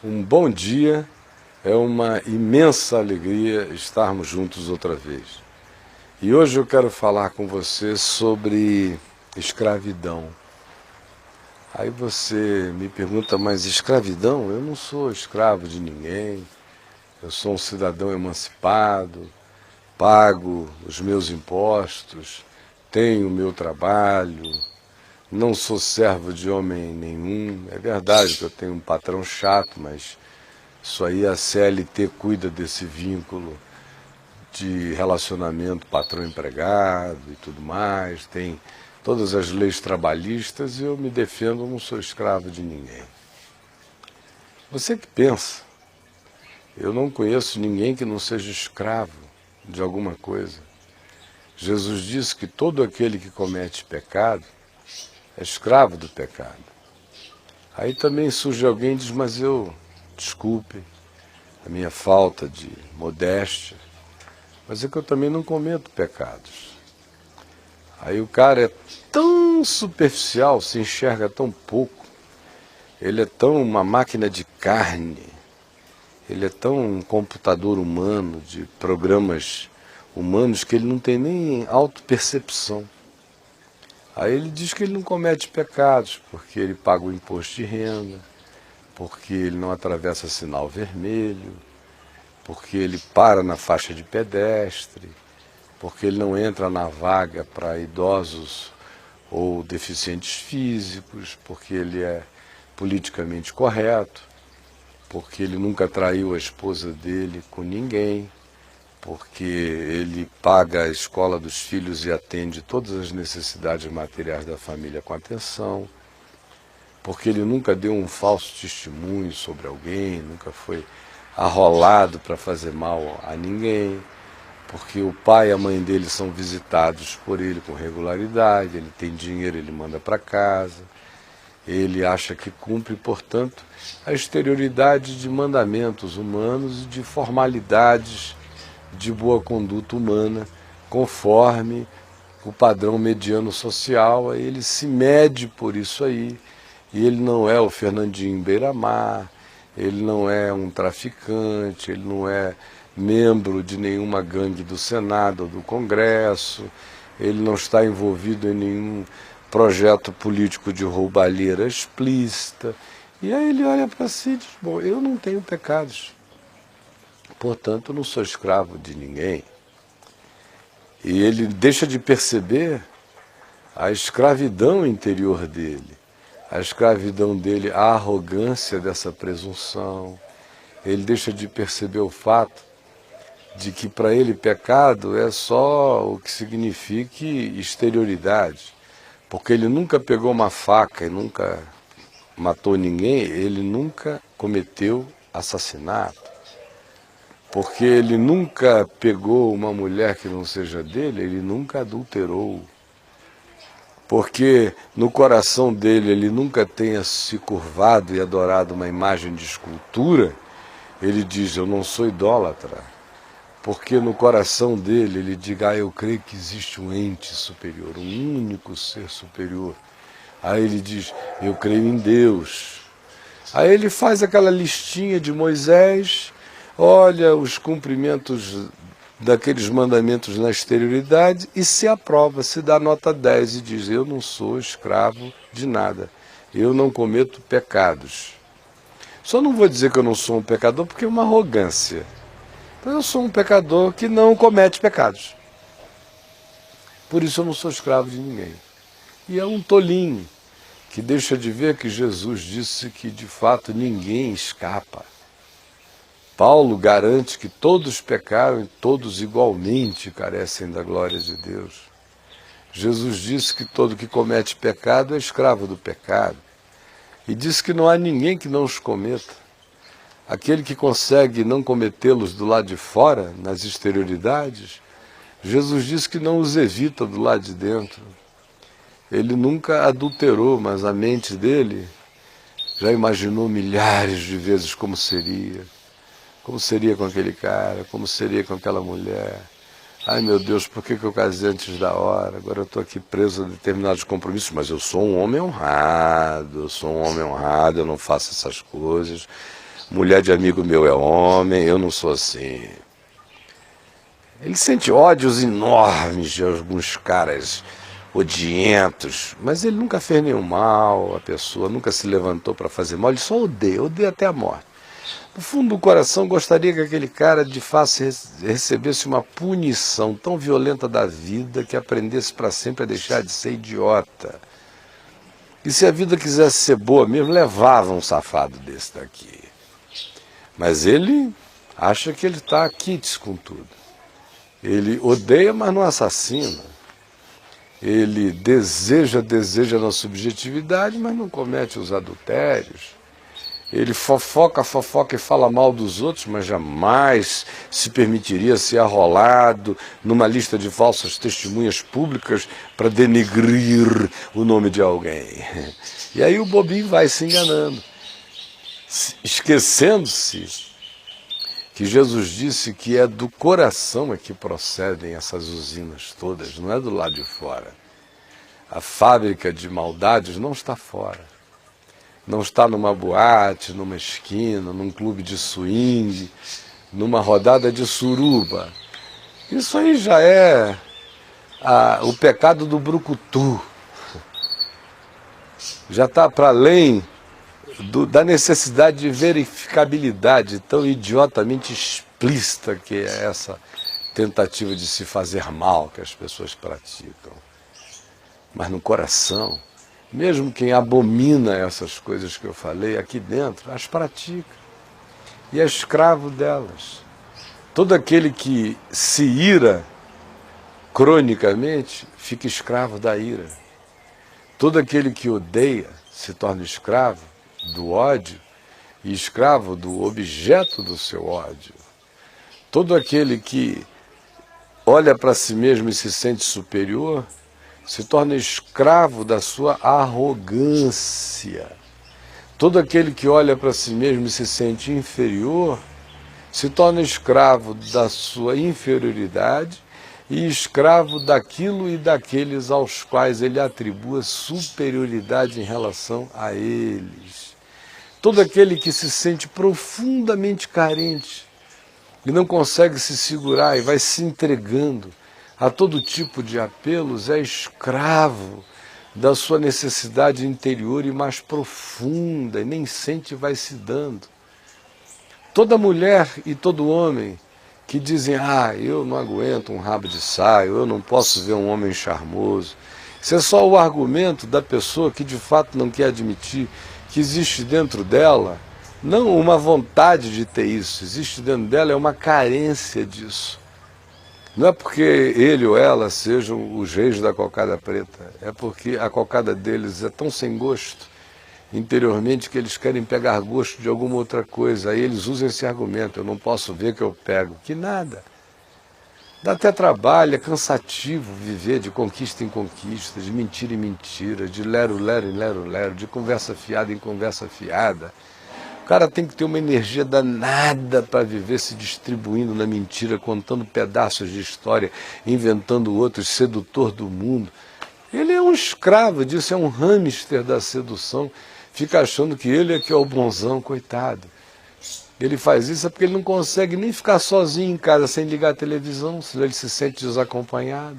Um bom dia, é uma imensa alegria estarmos juntos outra vez. E hoje eu quero falar com você sobre escravidão. Aí você me pergunta, mas escravidão? Eu não sou escravo de ninguém, eu sou um cidadão emancipado, pago os meus impostos, tenho o meu trabalho, não sou servo de homem nenhum. É verdade que eu tenho um patrão chato, mas isso aí a CLT cuida desse vínculo de relacionamento patrão-empregado e tudo mais, tem todas as leis trabalhistas e eu me defendo, não sou escravo de ninguém. Você que pensa, eu não conheço ninguém que não seja escravo de alguma coisa. Jesus disse que todo aquele que comete pecado é escravo do pecado. Aí também surge alguém e diz, mas desculpe a minha falta de modéstia, mas é que eu também não cometo pecados. Aí o cara é tão superficial, se enxerga tão pouco, ele é tão uma máquina de carne, ele é tão um computador humano, de programas humanos, que ele não tem nem autopercepção. Aí ele diz que ele não comete pecados, porque ele paga o imposto de renda, porque ele não atravessa sinal vermelho, porque ele para na faixa de pedestre, porque ele não entra na vaga para idosos ou deficientes físicos, porque ele é politicamente correto, porque ele nunca traiu a esposa dele com ninguém, porque ele paga a escola dos filhos e atende todas as necessidades materiais da família com atenção, porque ele nunca deu um falso testemunho sobre alguém, nunca foi arrolado para fazer mal a ninguém, porque o pai e a mãe dele são visitados por ele com regularidade, ele tem dinheiro, ele manda para casa, ele acha que cumpre, portanto, a exterioridade de mandamentos humanos e de formalidades de boa conduta humana, conforme o padrão mediano social. Aí ele se mede por isso aí, e ele não é o Fernandinho Beiramar, ele não é um traficante, ele não é membro de nenhuma gangue do Senado ou do Congresso, ele não está envolvido em nenhum projeto político de roubalheira explícita. E aí ele olha para si e diz, bom, eu não tenho pecados, portanto eu não sou escravo de ninguém. E ele deixa de perceber a escravidão interior dele, a escravidão dele, a arrogância dessa presunção. Ele deixa de perceber o fato de que para ele pecado é só o que signifique exterioridade, porque ele nunca pegou uma faca e nunca matou ninguém, ele nunca cometeu assassinato, porque ele nunca pegou uma mulher que não seja dele, ele nunca adulterou, porque no coração dele ele nunca tenha se curvado e adorado uma imagem de escultura. Ele diz, eu não sou idólatra, porque no coração dele ele diga, eu creio que existe um ente superior, um único ser superior. Aí ele diz, eu creio em Deus. Aí ele faz aquela listinha de Moisés, olha os cumprimentos daqueles mandamentos na exterioridade e se aprova, se dá nota 10 e diz, eu não sou escravo de nada, eu não cometo pecados. Só não vou dizer que eu não sou um pecador porque é uma arrogância. Então eu sou um pecador que não comete pecados. Por isso eu não sou escravo de ninguém. E é um tolinho que deixa de ver que Jesus disse que de fato ninguém escapa. Paulo garante que todos pecaram e todos igualmente carecem da glória de Deus. Jesus disse que todo que comete pecado é escravo do pecado. E disse que não há ninguém que não os cometa. Aquele que consegue não cometê-los do lado de fora, nas exterioridades, Jesus disse que não os evita do lado de dentro. Ele nunca adulterou, mas a mente dele já imaginou milhares de vezes como seria com aquele cara, como seria com aquela mulher. Ai meu Deus, por que eu casei antes da hora? Agora eu estou aqui preso a determinados compromissos, mas eu sou um homem honrado, eu não faço essas coisas. mulher de amigo meu é homem, eu não sou assim. Ele sente ódios enormes de alguns caras odientos, mas ele nunca fez nenhum mal, a pessoa nunca se levantou para fazer mal, ele só odeia até a morte. No fundo do coração, gostaria que aquele cara de fato recebesse uma punição tão violenta da vida que aprendesse para sempre a deixar de ser idiota. E se a vida quisesse ser boa mesmo, levava um safado desse daqui. Mas ele acha que ele está quites com tudo. Ele odeia, mas não assassina. Ele deseja na subjetividade, mas não comete os adultérios. Ele fofoca e fala mal dos outros, mas jamais se permitiria ser arrolado numa lista de falsas testemunhas públicas para denegrir o nome de alguém. E aí o bobinho vai se enganando, esquecendo-se que Jesus disse que é do coração é que procedem essas usinas todas, não é do lado de fora. A fábrica de maldades não está fora. Não está numa boate, numa esquina, num clube de swing, numa rodada de suruba. Isso aí já é o pecado do brucutu. Já está para além da necessidade de verificabilidade tão idiotamente explícita que é essa tentativa de se fazer mal que as pessoas praticam. Mas no coração, mesmo quem abomina essas coisas que eu falei aqui dentro, as pratica. E é escravo delas. Todo aquele que se ira cronicamente fica escravo da ira. Todo aquele que odeia se torna escravo do ódio e escravo do objeto do seu ódio. Todo aquele que olha para si mesmo e se sente superior se torna escravo da sua arrogância. Todo aquele que olha para si mesmo e se sente inferior se torna escravo da sua inferioridade e escravo daquilo e daqueles aos quais ele atribua superioridade em relação a eles. Todo aquele que se sente profundamente carente e não consegue se segurar e vai se entregando a todo tipo de apelos é escravo da sua necessidade interior e mais profunda, e nem sente e vai se dando. Toda mulher e todo homem que dizem, eu não aguento um rabo de saia, eu não posso ver um homem charmoso. Isso é só o argumento da pessoa que de fato não quer admitir que existe dentro dela, não uma vontade de ter isso, existe dentro dela é uma carência disso. Não é porque ele ou ela sejam os reis da cocada preta, é porque a cocada deles é tão sem gosto interiormente que eles querem pegar gosto de alguma outra coisa. Aí eles usam esse argumento, eu não posso ver que eu pego. Que nada. Dá até trabalho, é cansativo viver de conquista em conquista, de mentira em mentira, de lero-lero em lero-lero, de conversa fiada em conversa fiada. O cara tem que ter uma energia danada para viver se distribuindo na mentira, contando pedaços de história, inventando outros, sedutor do mundo. Ele é um escravo disso, é um hamster da sedução, fica achando que ele é que é o bonzão, coitado. Ele faz isso porque ele não consegue nem ficar sozinho em casa sem ligar a televisão, senão ele se sente desacompanhado.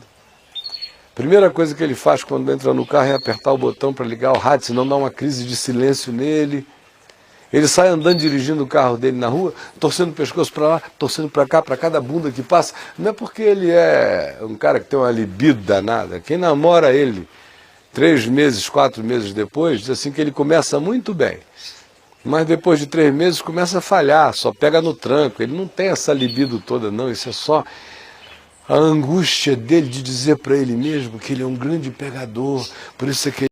Primeira coisa que ele faz quando entra no carro é apertar o botão para ligar o rádio, senão dá uma crise de silêncio nele. Ele sai andando, dirigindo o carro dele na rua, torcendo o pescoço para lá, torcendo para cá, para cada bunda que passa. Não é porque ele é um cara que tem uma libido danada. Quem namora ele 3 meses, 4 meses depois, diz assim que ele começa muito bem. Mas depois de 3 meses começa a falhar, só pega no tranco. Ele não tem essa libido toda, não. Isso é só a angústia dele de dizer para ele mesmo que ele é um grande pegador. Por isso é que